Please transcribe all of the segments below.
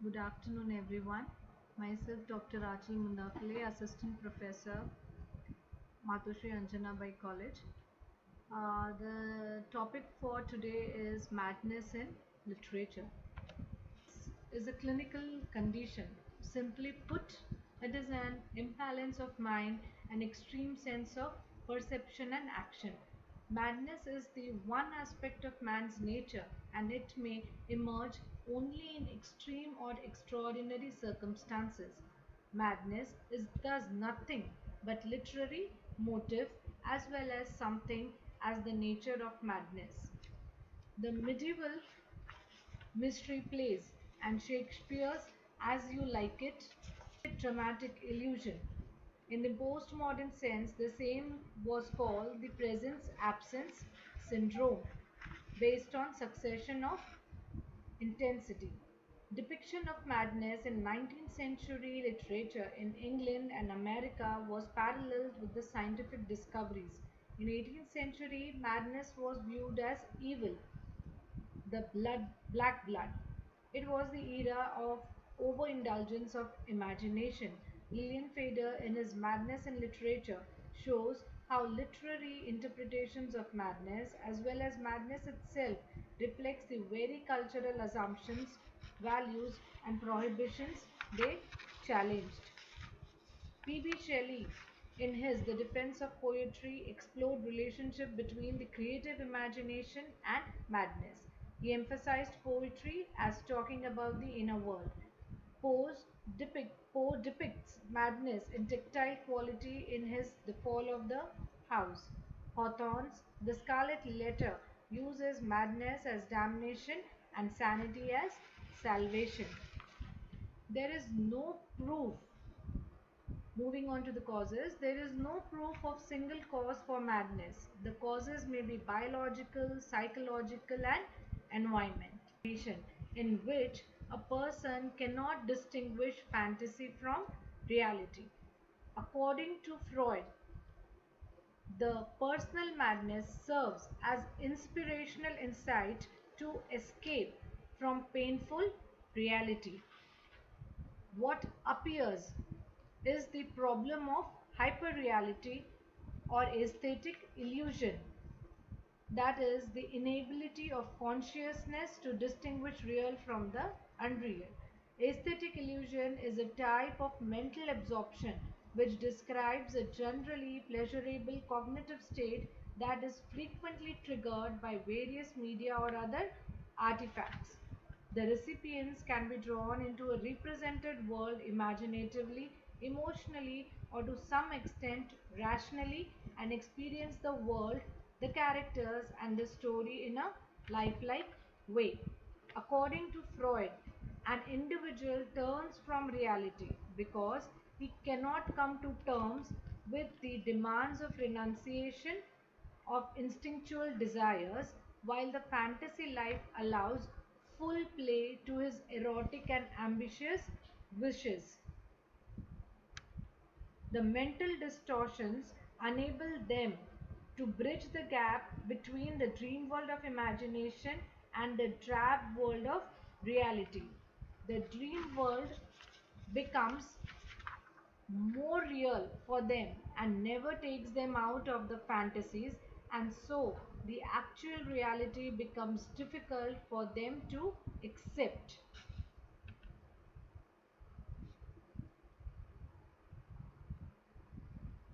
Good afternoon, everyone. Myself, Dr. Rachel Mundakale, Assistant Professor, Matushri Anjana Bai College. The topic for today is madness in literature. Is a clinical condition. Simply put, it is an imbalance of mind, an extreme sense of perception and action. Madness is the one aspect of man's nature, and it may emerge only in extreme or extraordinary circumstances. Madness is thus nothing but literary motive as well as something as the nature of madness. The medieval mystery plays, and Shakespeare's As You Like It dramatic illusion. In the postmodern sense, the same was called the presence absence syndrome, based on succession of intensity. Depiction of madness in 19th century literature in England and America was paralleled with the scientific discoveries. In 18th century, madness was viewed as evil, the black blood. It was the era of overindulgence of imagination. Lilian Fader, in his Madness in Literature, shows how literary interpretations of madness, as well as madness itself, reflects the very cultural assumptions, values, and prohibitions they challenged. P.B. Shelley, in his The Defense of Poetry, explored relationship between the creative imagination and madness. He emphasized poetry as talking about the inner world. Poe depicts madness in tactile quality in his The Fall of the House. Hawthorne's The Scarlet Letter uses madness as damnation and sanity as salvation. There is no proof. Moving on to the causes, there is no proof of single cause for madness. The causes may be biological, psychological, and environment, in which a person cannot distinguish fantasy from reality. According to Freud, the personal madness serves as inspirational insight to escape from painful reality. What appears is the problem of hyperreality or aesthetic illusion, that is, the inability of consciousness to distinguish real from the unreal. Aesthetic illusion is a type of mental absorption which describes a generally pleasurable cognitive state that is frequently triggered by various media or other artifacts. The recipients can be drawn into a represented world imaginatively, emotionally, or to some extent rationally and experience the world, the characters, and the story in a lifelike way. According to Freud, an individual turns from reality because he cannot come to terms with the demands of renunciation of instinctual desires, while the fantasy life allows full play to his erotic and ambitious wishes. The mental distortions enable them to bridge the gap between the dream world of imagination and the drab world of reality. The dream world becomes more real for them and never takes them out of the fantasies, and so the actual reality becomes difficult for them to accept.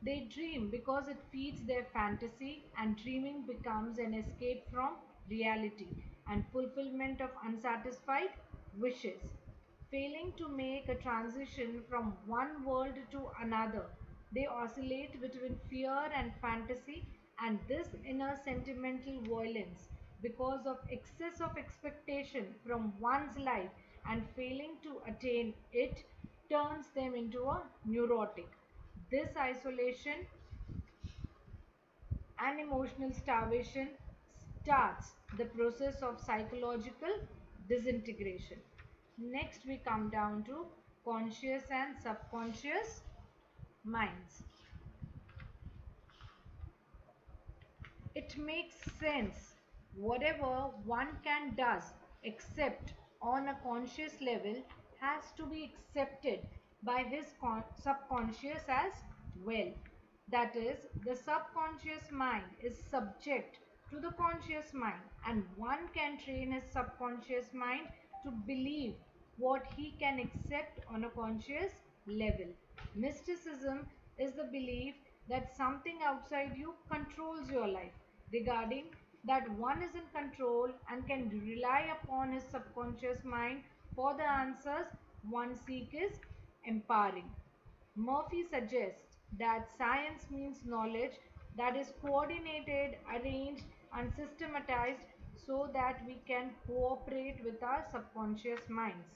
They dream because it feeds their fantasy, and dreaming becomes an escape from reality and fulfillment of unsatisfied wishes. Failing to make a transition from one world to another, they oscillate between fear and fantasy, and this inner sentimental violence, because of excess of expectation from one's life and failing to attain it, turns them into a neurotic. This isolation and emotional starvation starts the process of psychological disintegration. Next, we come down to conscious and subconscious minds. It makes sense whatever one can does, except on a conscious level, has to be accepted by his subconscious as well. That is, the subconscious mind is subject to the conscious mind, and one can train his subconscious mind to believe what he can accept on a conscious level. Mysticism is the belief that something outside you controls your life, regarding that one is in control and can rely upon his subconscious mind for the answers one seeks is empowering. Murphy suggests that science means knowledge that is coordinated, arranged, and systematized so that we can cooperate with our subconscious minds.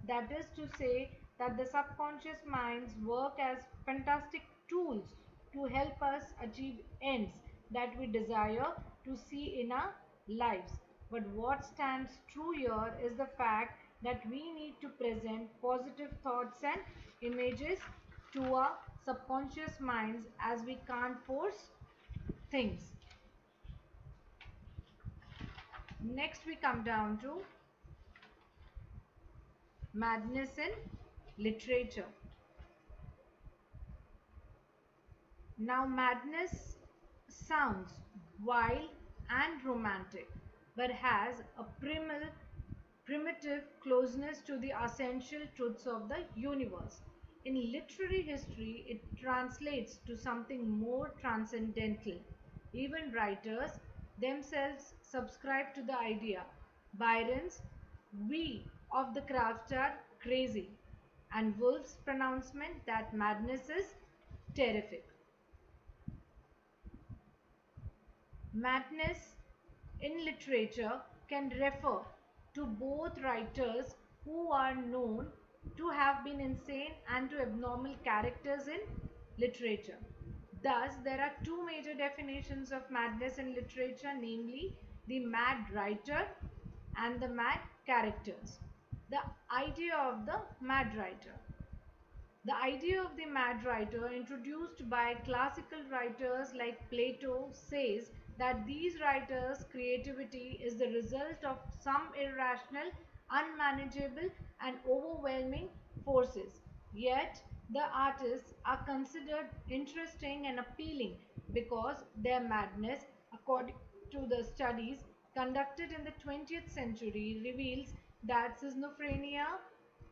That is to say, that the subconscious minds work as fantastic tools to help us achieve ends that we desire to see in our lives. But what stands true here is the fact that we need to present positive thoughts and images to our subconscious minds, as we can't force things. Next, we come down to madness in literature. Now, madness sounds wild and romantic, but has a primitive closeness to the essential truths of the universe. In literary history, it translates to something more transcendental. Even writers themselves subscribe to the idea. Byron's "We of the craft are crazy," and Woolf's pronouncement that madness is terrific. Madness in literature can refer to both writers who are known to have been insane and to abnormal characters in literature. Thus, there are two major definitions of madness in literature, namely the mad writer and the mad characters. The idea of the mad writer. The idea of the mad writer, introduced by classical writers like Plato, says that these writers' creativity is the result of some irrational, unmanageable, and overwhelming forces. Yet, the artists are considered interesting and appealing because their madness, according to the studies conducted in the 20th century, reveals that schizophrenia,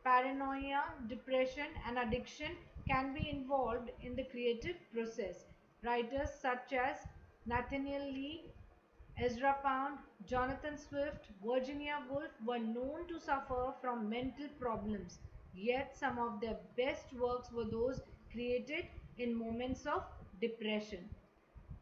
paranoia, depression, and addiction can be involved in the creative process. Writers such as Nathaniel Lee, Ezra Pound, Jonathan Swift, Virginia Woolf were known to suffer from mental problems, yet some of their best works were those created in moments of depression.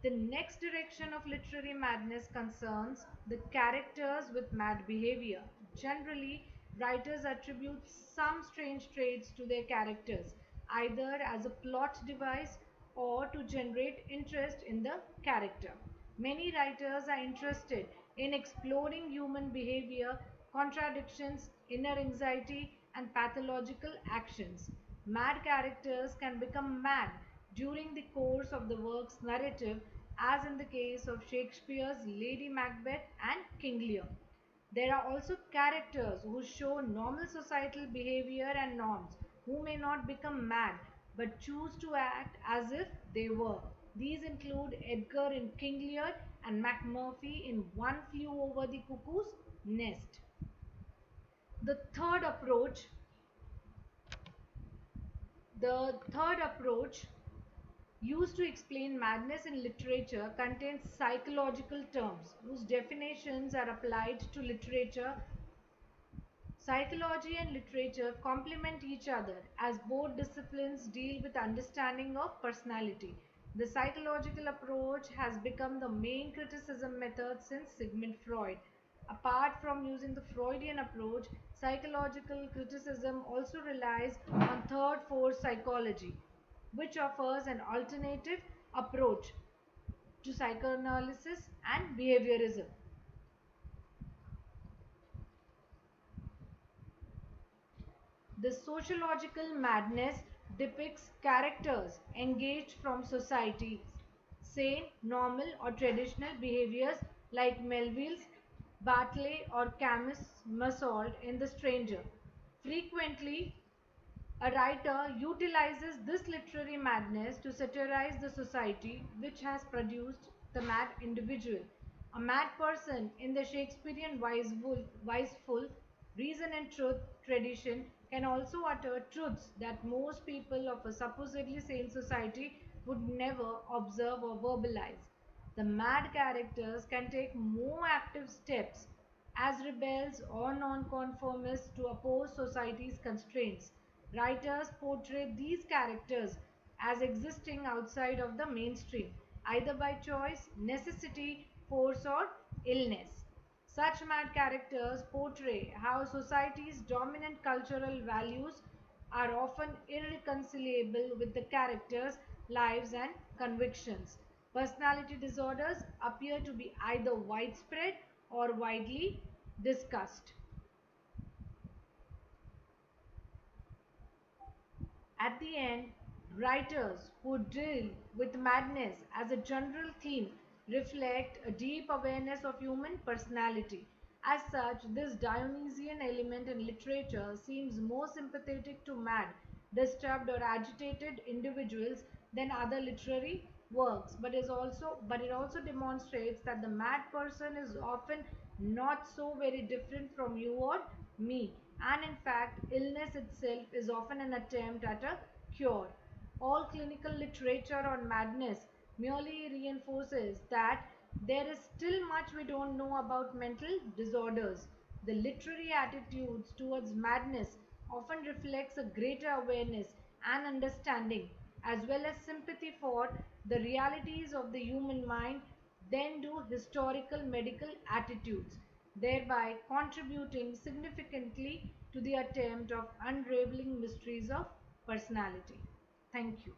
The next direction of literary madness concerns the characters with mad behavior. Generally, writers attribute some strange traits to their characters, either as a plot device or to generate interest in the character. Many writers are interested in exploring human behavior, contradictions, inner anxiety, and pathological actions. Mad characters can become mad during the course of the work's narrative, as in the case of Shakespeare's Lady Macbeth and King Lear. There are also characters who show normal societal behavior and norms, who may not become mad but choose to act as if they were. These include Edgar in King Lear and McMurphy in One Flew Over the Cuckoo's Nest. The third approach, the third approach used to explain madness in literature contains psychological terms whose definitions are applied to literature. Psychology and literature complement each other as both disciplines deal with understanding of personality. The psychological approach has become the main criticism method since Sigmund Freud. Apart from using the Freudian approach, psychological criticism also relies on third force psychology, which offers an alternative approach to psychoanalysis and behaviorism. The sociological madness depicts characters engaged from society's sane, normal, or traditional behaviors like Melville's Bartley or Camus Massault in The Stranger. Frequently, a writer utilizes this literary madness to satirize the society which has produced the mad individual. A mad person in the Shakespearean wiseful reason and truth tradition can also utter truths that most people of a supposedly sane society would never observe or verbalize. The mad characters can take more active steps as rebels or nonconformists to oppose society's constraints. Writers portray these characters as existing outside of the mainstream, either by choice, necessity, force, or illness. Such mad characters portray how society's dominant cultural values are often irreconcilable with the characters' lives and convictions. Personality disorders appear to be either widespread or widely discussed. At the end, writers who deal with madness as a general theme reflect a deep awareness of human personality. As such, this Dionysian element in literature seems more sympathetic to mad, disturbed, or agitated individuals than other literary works, but it also demonstrates that the mad person is often not so very different from you or me, and in fact illness itself is often an attempt at a cure. All clinical literature on madness merely reinforces that there is still much we don't know about mental disorders. The literary attitudes towards madness often reflects a greater awareness and understanding, as well as sympathy for the realities of the human mind than do historical medical attitudes, thereby contributing significantly to the attempt of unraveling mysteries of personality. Thank you.